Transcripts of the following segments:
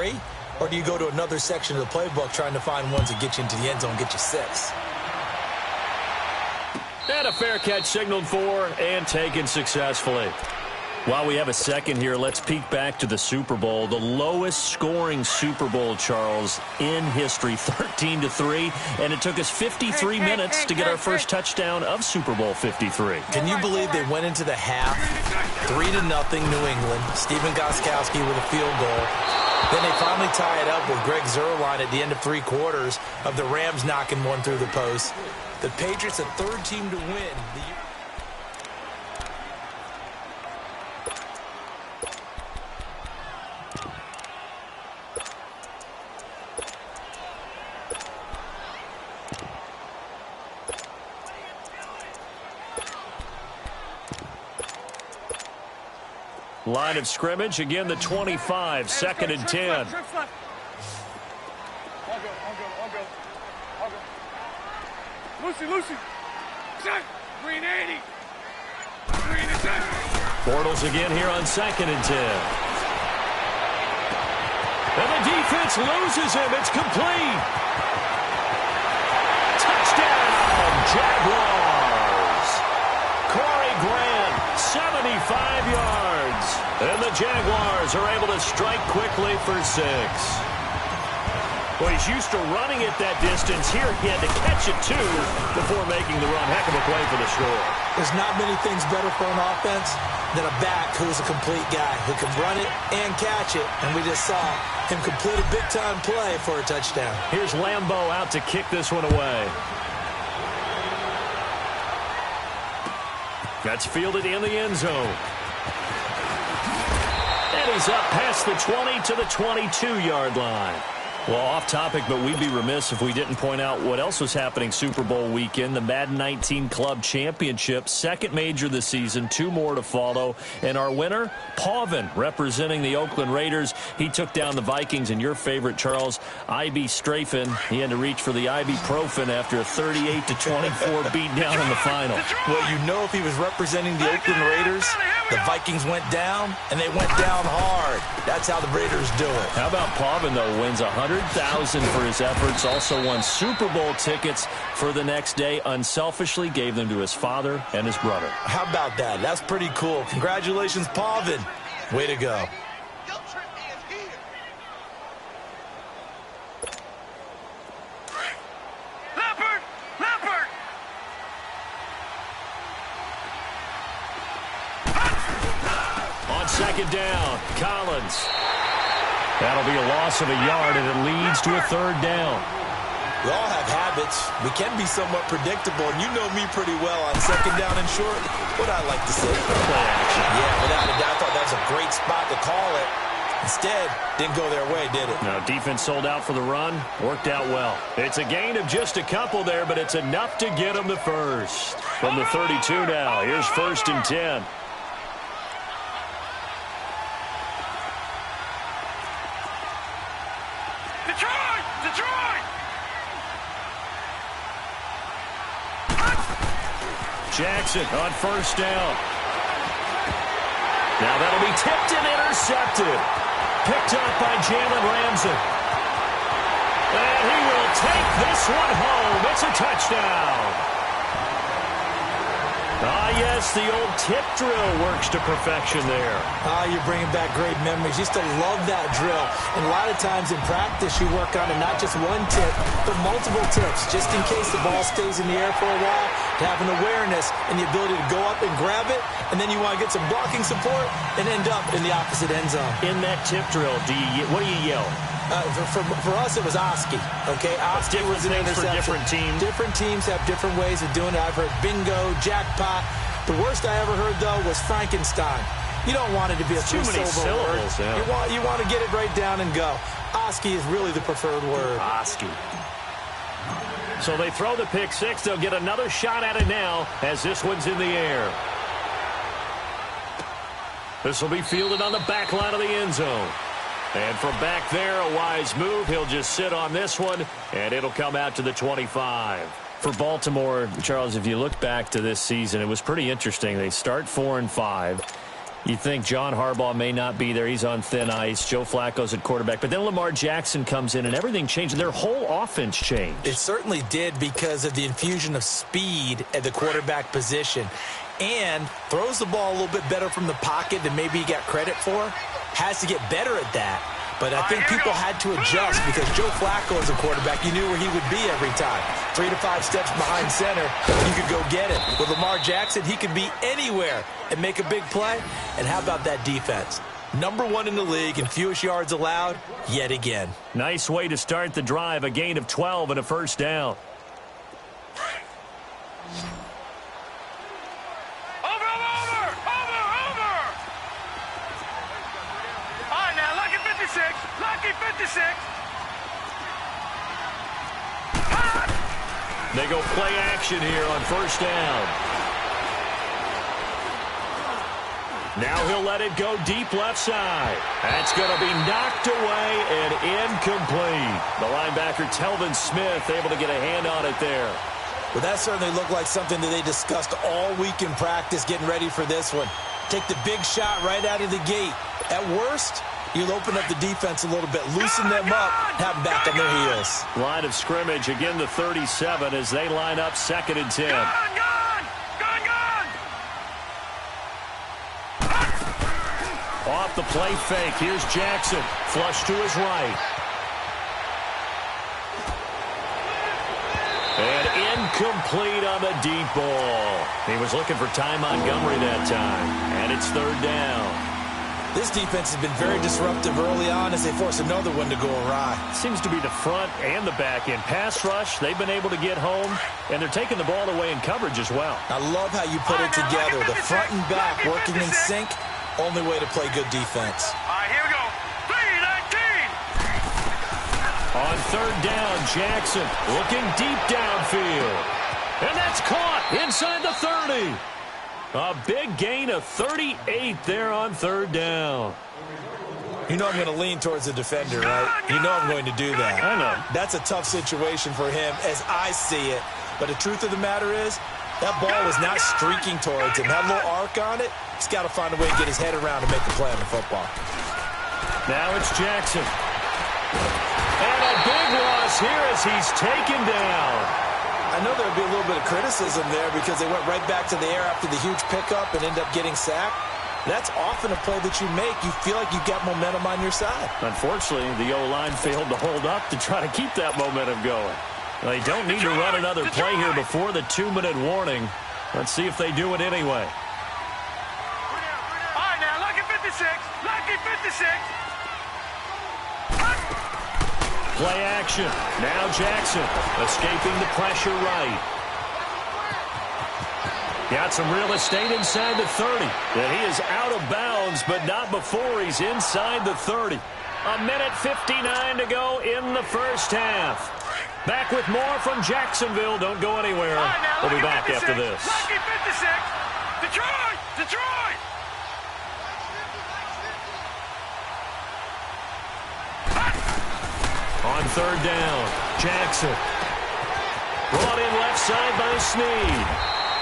great, or do you go to another section of the playbook trying to find ones that get you into the end zone, get you 6? And a fair catch signaled for and taken successfully. While we have a second here, let's peek back to the Super Bowl. The lowest scoring Super Bowl, Charles, in history, 13-3. And it took us 53 minutes to get our first touchdown of Super Bowl 53. Can you believe they went into the half, 3-0 New England, Stephen Gostkowski with a field goal. Then they finally tie it up with Greg Zuerlein at the end of 3 quarters of the Rams knocking one through the post. The Patriots, a third team to win. Line of scrimmage, again the 25, 2nd and 10. I'll go. Lucy. Set. Green 80. Green is set. Bortles again here on 2nd and 10. And the defense loses him. It's complete. Touchdown, Jaguars. Corey Grant, 75 yards. And the Jaguars are able to strike quickly for 6. Well, he's used to running it that distance. Here he had to catch it, too, before making the run. Heck of a play for the score. There's not many things better for an offense than a back who's a complete guy who can run it and catch it. And we just saw him complete a big-time play for a touchdown. Here's Lambeau out to kick this one away. That's fielded in the end zone. And he's up past the 20 to the 22-yard line. Well, off topic, but we'd be remiss if we didn't point out what else was happening Super Bowl weekend. The Madden 19 Club Championship, second major this season, 2 more to follow. And our winner, Pavin, representing the Oakland Raiders. He took down the Vikings, and your favorite, Charles, IB Strafen. He had to reach for the ibuprofen after a 38-24 beatdown in the final. Well, you know if he was representing the Oakland Raiders, the Vikings went down, and they went down hard. That's how the Raiders do it. How about Pavin, though, wins $100,000 for his efforts, also won Super Bowl tickets for the next day, unselfishly gave them to his father and his brother. How about that? That's pretty cool. Congratulations, Pavin. Way to go. On 2nd down, Collins. That'll be a loss of a yard, and it leads to a 3rd down. We all have habits. We can be somewhat predictable, and you know me pretty well on 2nd down and short. What I like to say, play action. Yeah, without a doubt, I thought that was a great spot to call it. Instead, didn't go their way, did it? No, defense sold out for the run. Worked out well. It's a gain of just a couple there, but it's enough to get them the first. From the 32 now, here's 1st and 10. Jackson on 1st down. Now that'll be tipped and intercepted. Picked up by Jalen Ramsey. And he will take this one home. It's a touchdown. Ah, yes, the old tip drill works to perfection there. You're bringing back great memories. Used to love that drill. And a lot of times in practice, you work on it, not just one tip, but multiple tips, just in case the ball stays in the air for a while, to have an awareness and the ability to go up and grab it, and then you want to get some blocking support and end up in the opposite end zone. In that tip drill, what do you yell? For us, it was Oski. Okay, Oski was an interception. For different teams. Different teams have different ways of doing it. I've heard bingo, jackpot. The worst I ever heard, though, was Frankenstein. You don't want it to be a too many syllables. Yeah. You want to get it right down and go. Oski is really the preferred word. Oski. So they throw the pick 6. They'll get another shot at it now as this one's in the air. This will be fielded on the back line of the end zone. And from back there, a wise move. He'll just sit on this one, and it'll come out to the 25. For Baltimore, Charles, if you look back to this season, it was pretty interesting. They start 4-5. You think John Harbaugh may not be there. He's on thin ice. Joe Flacco's at quarterback. But then Lamar Jackson comes in, and everything changed. Their whole offense changed. It certainly did because of the infusion of speed at the quarterback position. And throws the ball a little bit better from the pocket than maybe he got credit for. Has to get better at that. But I think people had to adjust because Joe Flacco as a quarterback, you knew where he would be every time. 3 to 5 steps behind center, you could go get it. With Lamar Jackson, he could be anywhere and make a big play. And how about that defense? #1 in the league in fewest yards allowed yet again. Nice way to start the drive, a gain of 12 and a first down. Lucky 56. They go play action here on first down. Now he'll let it go deep left side. That's going to be knocked away and incomplete. The linebacker, Telvin Smith, able to get a hand on it there. Well, that certainly looked like something that they discussed all week in practice getting ready for this one. Take the big shot right out of the gate. At worst, you'll open up the defense a little bit, loosen them up, have them back on their heels. Line of scrimmage, again the 37 as they line up 2nd and 10. Off the play fake, here's Jackson. Flush to his right. And incomplete on the deep ball. He was looking for Ty Montgomery that time. And it's 3rd down. This defense has been very disruptive early on as they force another one to go awry. Seems to be the front and the back end. Pass rush, they've been able to get home, and they're taking the ball away in coverage as well. I love how you put it together. The front and back working in sync, only way to play good defense. All right, here we go. 3-19. On 3rd down, Jackson looking deep downfield. And that's caught inside the 30. A big gain of 38 there on 3rd down. You know I'm going to lean towards the defender, right? You know I'm going to do that. I know. That's a tough situation for him as I see it. But the truth of the matter is, that ball was not streaking towards him. That little arc on it, he's got to find a way to get his head around and make the play on the football. Now it's Jackson. And a big loss here as he's taken down. I know there would be a little bit of criticism there because they went right back to the air after the huge pickup and end up getting sacked. That's often a play that you make. You feel like you've got momentum on your side. Unfortunately, the O-line failed to hold up to try to keep that momentum going. They don't need to run another play here before the 2-minute warning. Let's see if they do it anyway. All right, now, lucky 56. Lucky 56. Play action. Now Jackson escaping the pressure right. Got some real estate inside the 30. And he is out of bounds, but not before he's inside the 30. 1:59 to go in the first half. Back with more from Jacksonville. Don't go anywhere. We'll be back after this. Lucky 56. Detroit! Detroit! On 3rd down, Jackson. Brought in left side by Snead.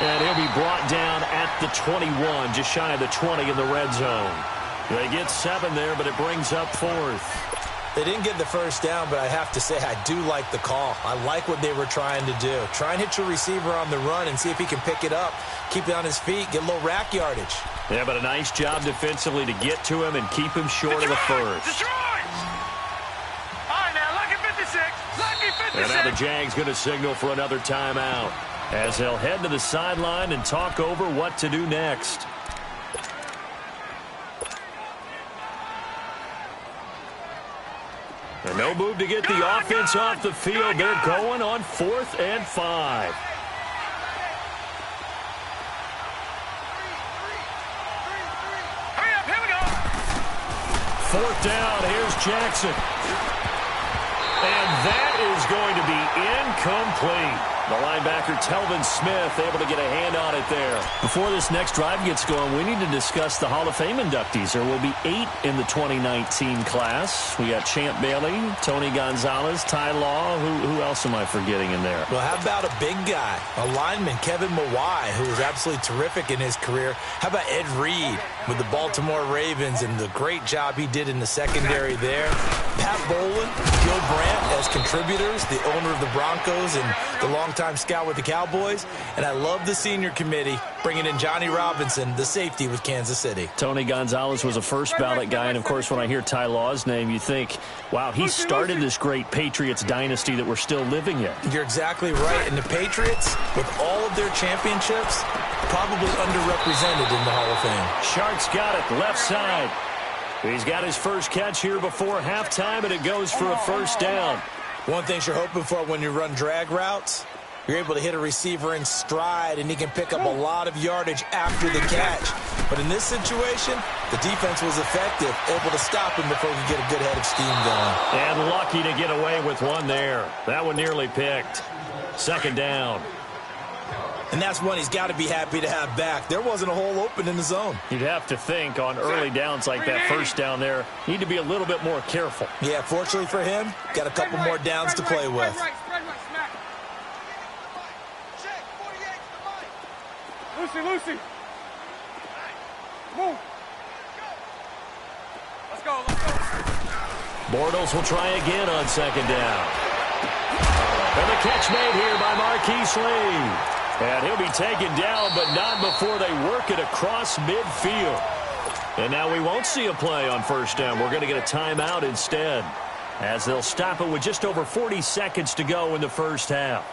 And he'll be brought down at the 21, just shy of the 20 in the red zone. They get 7 there, but it brings up 4th. They didn't get the first down, but I have to say I do like the call. I like what they were trying to do. Try and hit your receiver on the run and see if he can pick it up, keep it on his feet, get a little rack yardage. Yeah, but a nice job defensively to get to him and keep him short of the first. Detroit! All right, now, lucky 56. Lucky 56. And now the Jags going to signal for another timeout as they'll head to the sideline and talk over what to do next. And no move to get the offense off the field. They're going on 4th and 5. Hurry up, here we go. 4th down, here's Jackson. And that is going to be incomplete. The linebacker, Telvin Smith, able to get a hand on it there. Before this next drive gets going, we need to discuss the Hall of Fame inductees. There will be 8 in the 2019 class. We got Champ Bailey, Tony Gonzalez, Ty Law. Who else am I forgetting in there? Well, how about a big guy, a lineman, Kevin Mawai, who was absolutely terrific in his career. How about Ed Reed with the Baltimore Ravens and the great job he did in the secondary there. Pat Bowlen, Gil Brandt as contributors, the owner of the Broncos and the longtime scout with the Cowboys. And I love the senior committee bringing in Johnny Robinson, the safety with Kansas City. Tony Gonzalez was a first ballot guy, and of course when I hear Ty Law's name, you think, wow, he started this great Patriots dynasty that we're still living in. You're exactly right. And the Patriots, with all of their championships, probably underrepresented in the Hall of Fame. Shark's got it, left side. He's got his first catch here before halftime, and it goes for a first down. One thing you're hoping for when you run drag routes, you're able to hit a receiver in stride, and he can pick up a lot of yardage after the catch. But in this situation, the defense was effective, able to stop him before he could get a good head of steam going. And lucky to get away with one there. That one nearly picked. Second down. And that's one he's got to be happy to have back. There wasn't a hole open in the zone. You'd have to think on early downs like that first down there, need to be a little bit more careful. Yeah, fortunately for him, got a couple more downs to play with. Lucy. Move. Let's go. Bortles will try again on second down. And the catch made here by Marquise Lee. And he'll be taken down, but not before they work it across midfield. And now we won't see a play on first down. We're going to get a timeout instead, as they'll stop it with just over 40 seconds to go in the first half.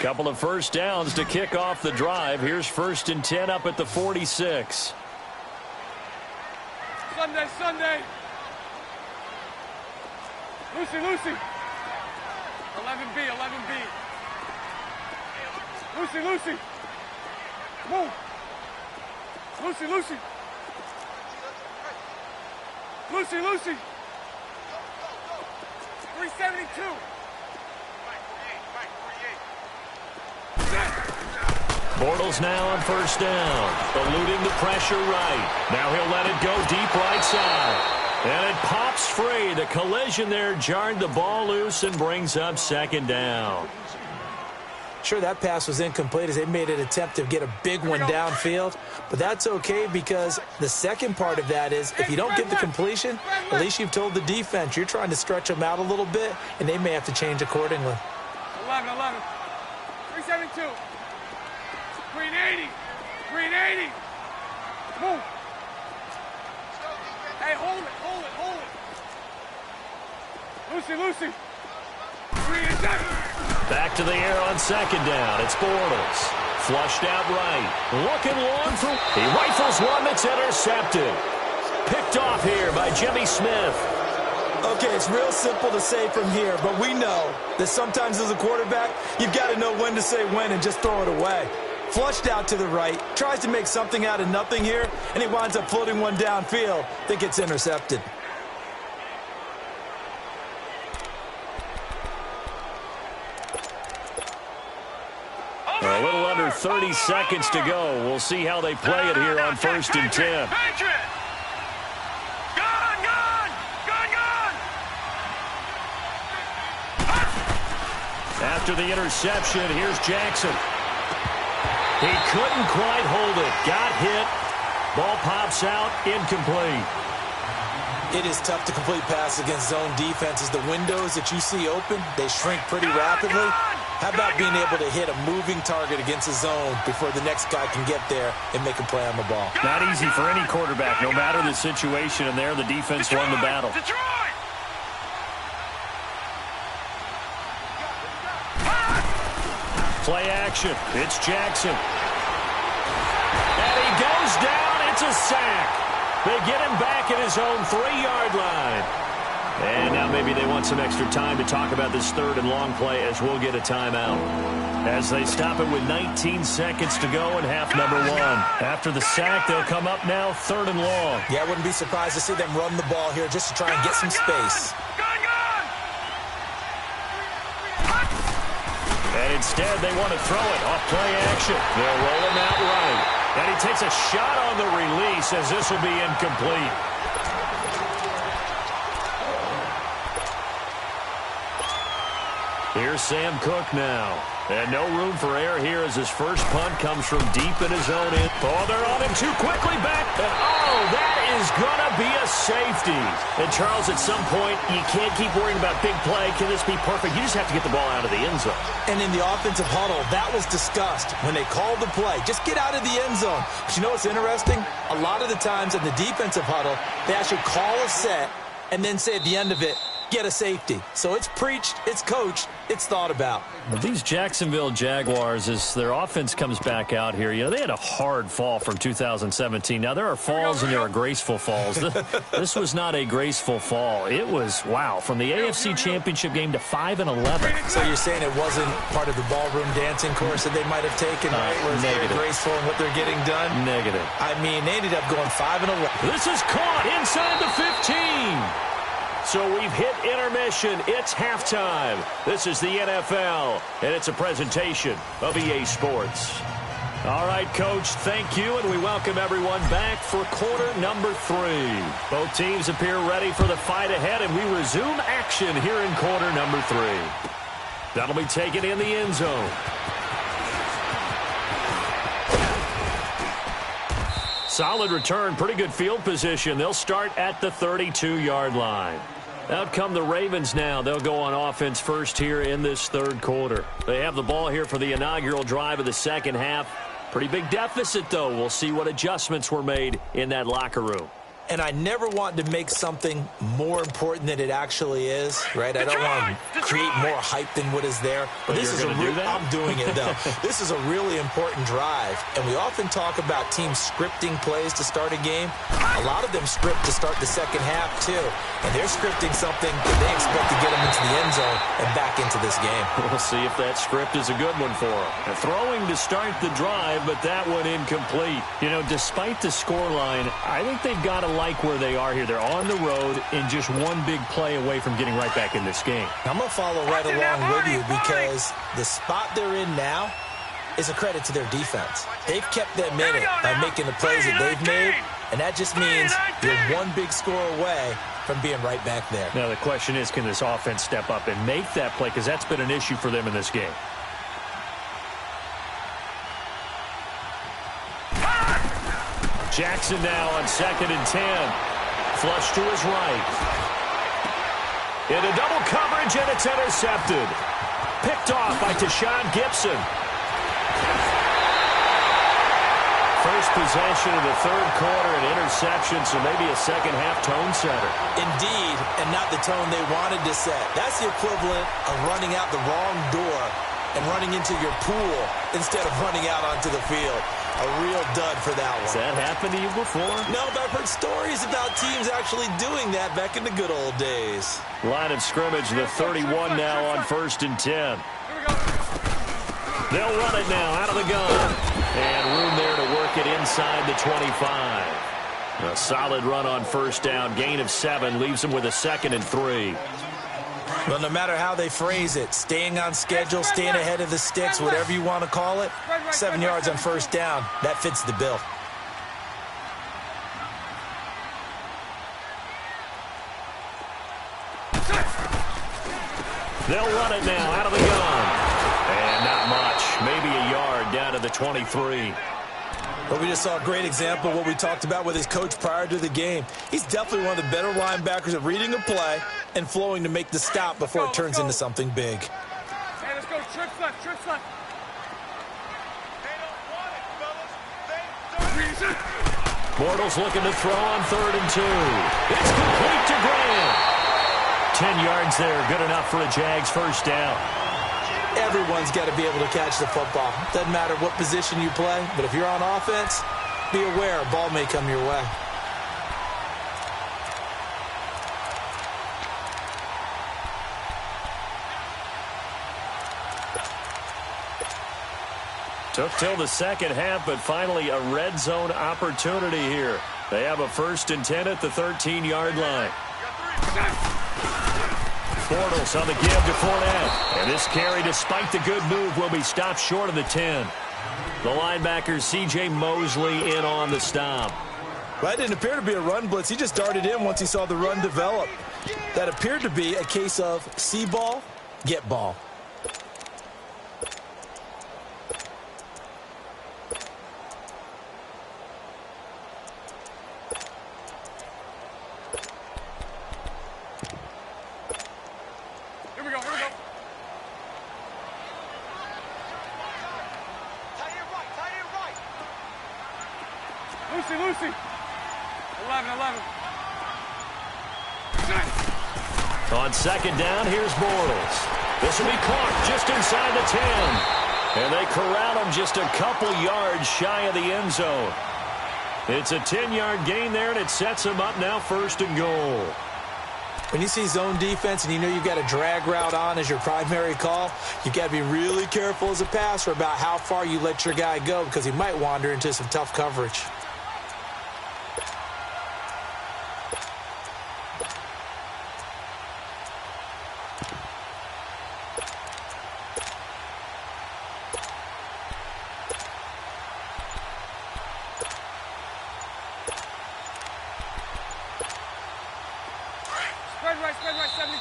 Couple of first downs to kick off the drive. Here's 1st and 10 up at the 46. Sunday. Lucy. 11B. Lucy. Move. Lucy. 372. Bortles now on first down, eluding the pressure right. Now he'll let it go deep right side. And it pops free. The collision there jarred the ball loose and brings up second down. Sure, that pass was incomplete as they made an attempt to get a big one downfield. But that's okay because the second part of that is if you don't get the completion, at least you've told the defense you're trying to stretch them out a little bit, and they may have to change accordingly. 11. 372. 380. Move. Hey, hold it. Lucy. 387. Back to the air on second down. It's Bortles. Flushed out right. Looking long for... He rifles one that's intercepted. Picked off here by Jimmy Smith. Okay, it's real simple to say from here, but we know that sometimes as a quarterback, you've got to know when to say when and just throw it away. Flushed out to the right, tries to make something out of nothing here, and he winds up floating one downfield that gets intercepted. A little under 30 seconds to go. We'll see how they play it here on 1st and 10. After the interception, here's Jackson. He couldn't quite hold it. Got hit. Ball pops out. Incomplete. It is tough to complete pass against zone defenses. The windows that you see open, they shrink pretty rapidly. How about being able to hit a moving target against a zone before the next guy can get there and make a play on the ball? Not easy for any quarterback, no matter the situation. And there, the defense won the battle. Play action. It's Jackson. And he goes down. It's a sack. They get him back at his own 3-yard line. And now maybe they want some extra time to talk about this third and long play as we'll get a timeout. As they stop it with 19 seconds to go in half number one. After the sack, they'll come up now third and long. Yeah, I wouldn't be surprised to see them run the ball here just to try and get some space. And instead, they want to throw it off play action. They'll roll him out right. And he takes a shot on the release as this will be incomplete. Here's Sam Cook now. And no room for error here as his first punt comes from deep in his own end. Oh, they're on him too quickly back. And oh, that is going to be a safety. And Charles, at some point, you can't keep worrying about big play. Can this be perfect? You just have to get the ball out of the end zone. And in the offensive huddle, that was discussed when they called the play. Just get out of the end zone. But you know what's interesting? A lot of the times in the defensive huddle, they actually call a set and then say at the end of it, get a safety. So it's preached, it's coached, it's thought about. These Jacksonville Jaguars, as their offense comes back out here, you know, they had a hard fall from 2017. Now, there are falls and there are graceful falls. This was not a graceful fall. It was, wow, from the AFC Championship game to 5-11. So you're saying it wasn't part of the ballroom dancing course that they might have taken, right? Where it's very graceful in what they're getting done? Negative. I mean, they ended up going 5-11. This is caught inside the 15. So we've hit intermission. It's halftime. This is the NFL, and it's a presentation of EA Sports. All right, Coach, thank you, and we welcome everyone back for quarter number 3. Both teams appear ready for the fight ahead, and we resume action here in quarter number 3. That'll be taken in the end zone. Solid return, pretty good field position. They'll start at the 32-yard line. Out come the Ravens now. They'll go on offense first here in this third quarter. They have the ball here for the inaugural drive of the second half. Pretty big deficit, though. We'll see what adjustments were made in that locker room. And I never want to make something more important than it actually is, right? I don't want to create more hype than what is there. But this is I'm doing it, though. This is a really important drive. And we often talk about teams scripting plays to start a game. A lot of them script to start the second half, too. And they're scripting something that they expect to get them into the end zone and back into this game. We'll see if that script is a good one for them. They're throwing to start the drive, but that one incomplete. You know, despite the scoreline, I think they've got to like where they are here. They're on the road and just one big play away from getting right back in this game. I'm going to follow right along with you because the spot they're in now is a credit to their defense. They've kept them in it by making the plays that they've made, and that just means you're one big score away from being right back there. Now the question is, can this offense step up and make that play? Because that's been an issue for them in this game. Jackson now on 2nd and 10. Flush to his right. Into double coverage, and it's intercepted. Picked off by Tashawn Gibson. First possession of the third quarter, an interception, so maybe a second-half tone setter. Indeed, and not the tone they wanted to set. That's the equivalent of running out the wrong door and running into your pool instead of running out onto the field. A real dud for that one. Has that happened to you before? No, but I've heard stories about teams actually doing that back in the good old days. Line of scrimmage, the 31 now on 1st and 10. They'll run it now out of the gun. And room there to work it inside the 25. A solid run on first down. Gain of 7 leaves them with a 2nd and 3. Well, no matter how they phrase it, staying on schedule, staying ahead of the sticks, whatever you want to call it, 7 yards on first down, that fits the bill. They'll run it now out of the gun. And not much. Maybe a yard down to the 23. But we just saw a great example of what we talked about with his coach prior to the game. He's definitely one of the better linebackers at reading a play and flowing to make the stop before it turns into something big. Hey, let's go. Trips left. Trips left. They don't want it, fellas. They don't. Bortles looking to throw on 3rd and 2. It's complete to Graham. 10 yards there. Good enough for a Jags first down. Everyone's got to be able to catch the football. Doesn't matter what position you play, but if you're on offense, be aware a ball may come your way. Took till the second half, but finally a red zone opportunity here. They have a 1st and 10 at the 13-yard line. Bortles on the give to Fournette. And this carry, despite the good move, will be stopped short of the 10. The linebacker, C.J. Mosley, in on the stop. Well, that didn't appear to be a run blitz. He just darted in once he saw the run develop. That appeared to be a case of see ball, get ball. Here we go, here we go. Lucy, Lucy. 11. On second down, here's Bortles. This will be caught just inside the 10. And they corral him just a couple yards shy of the end zone. It's a 10-yard gain there, and it sets him up now 1st and goal. When you see zone defense and you know you've got a drag route on as your primary call, you've got to be really careful as a passer about how far you let your guy go because he might wander into some tough coverage.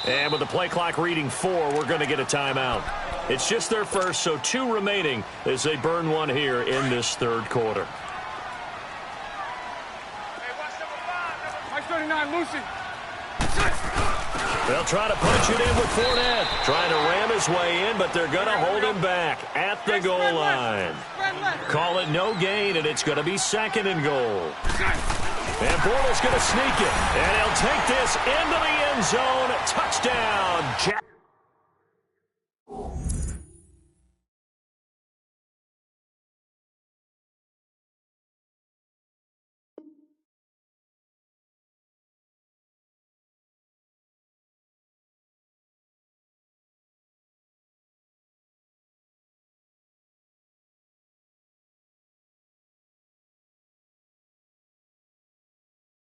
And with the play clock reading 4, we're going to get a timeout. It's just their first, so 2 remaining as they burn one here in this 3rd quarter. Hey, watch number 5, number 39, Lucy. They'll try to punch it in with Fournette. Trying to ram his way in, but they're going to hold him back at the goal line. Call it no gain, and it's going to be 2nd and goal. And Bortles going to sneak it. And he'll take this into the end zone. Touchdown, Jack.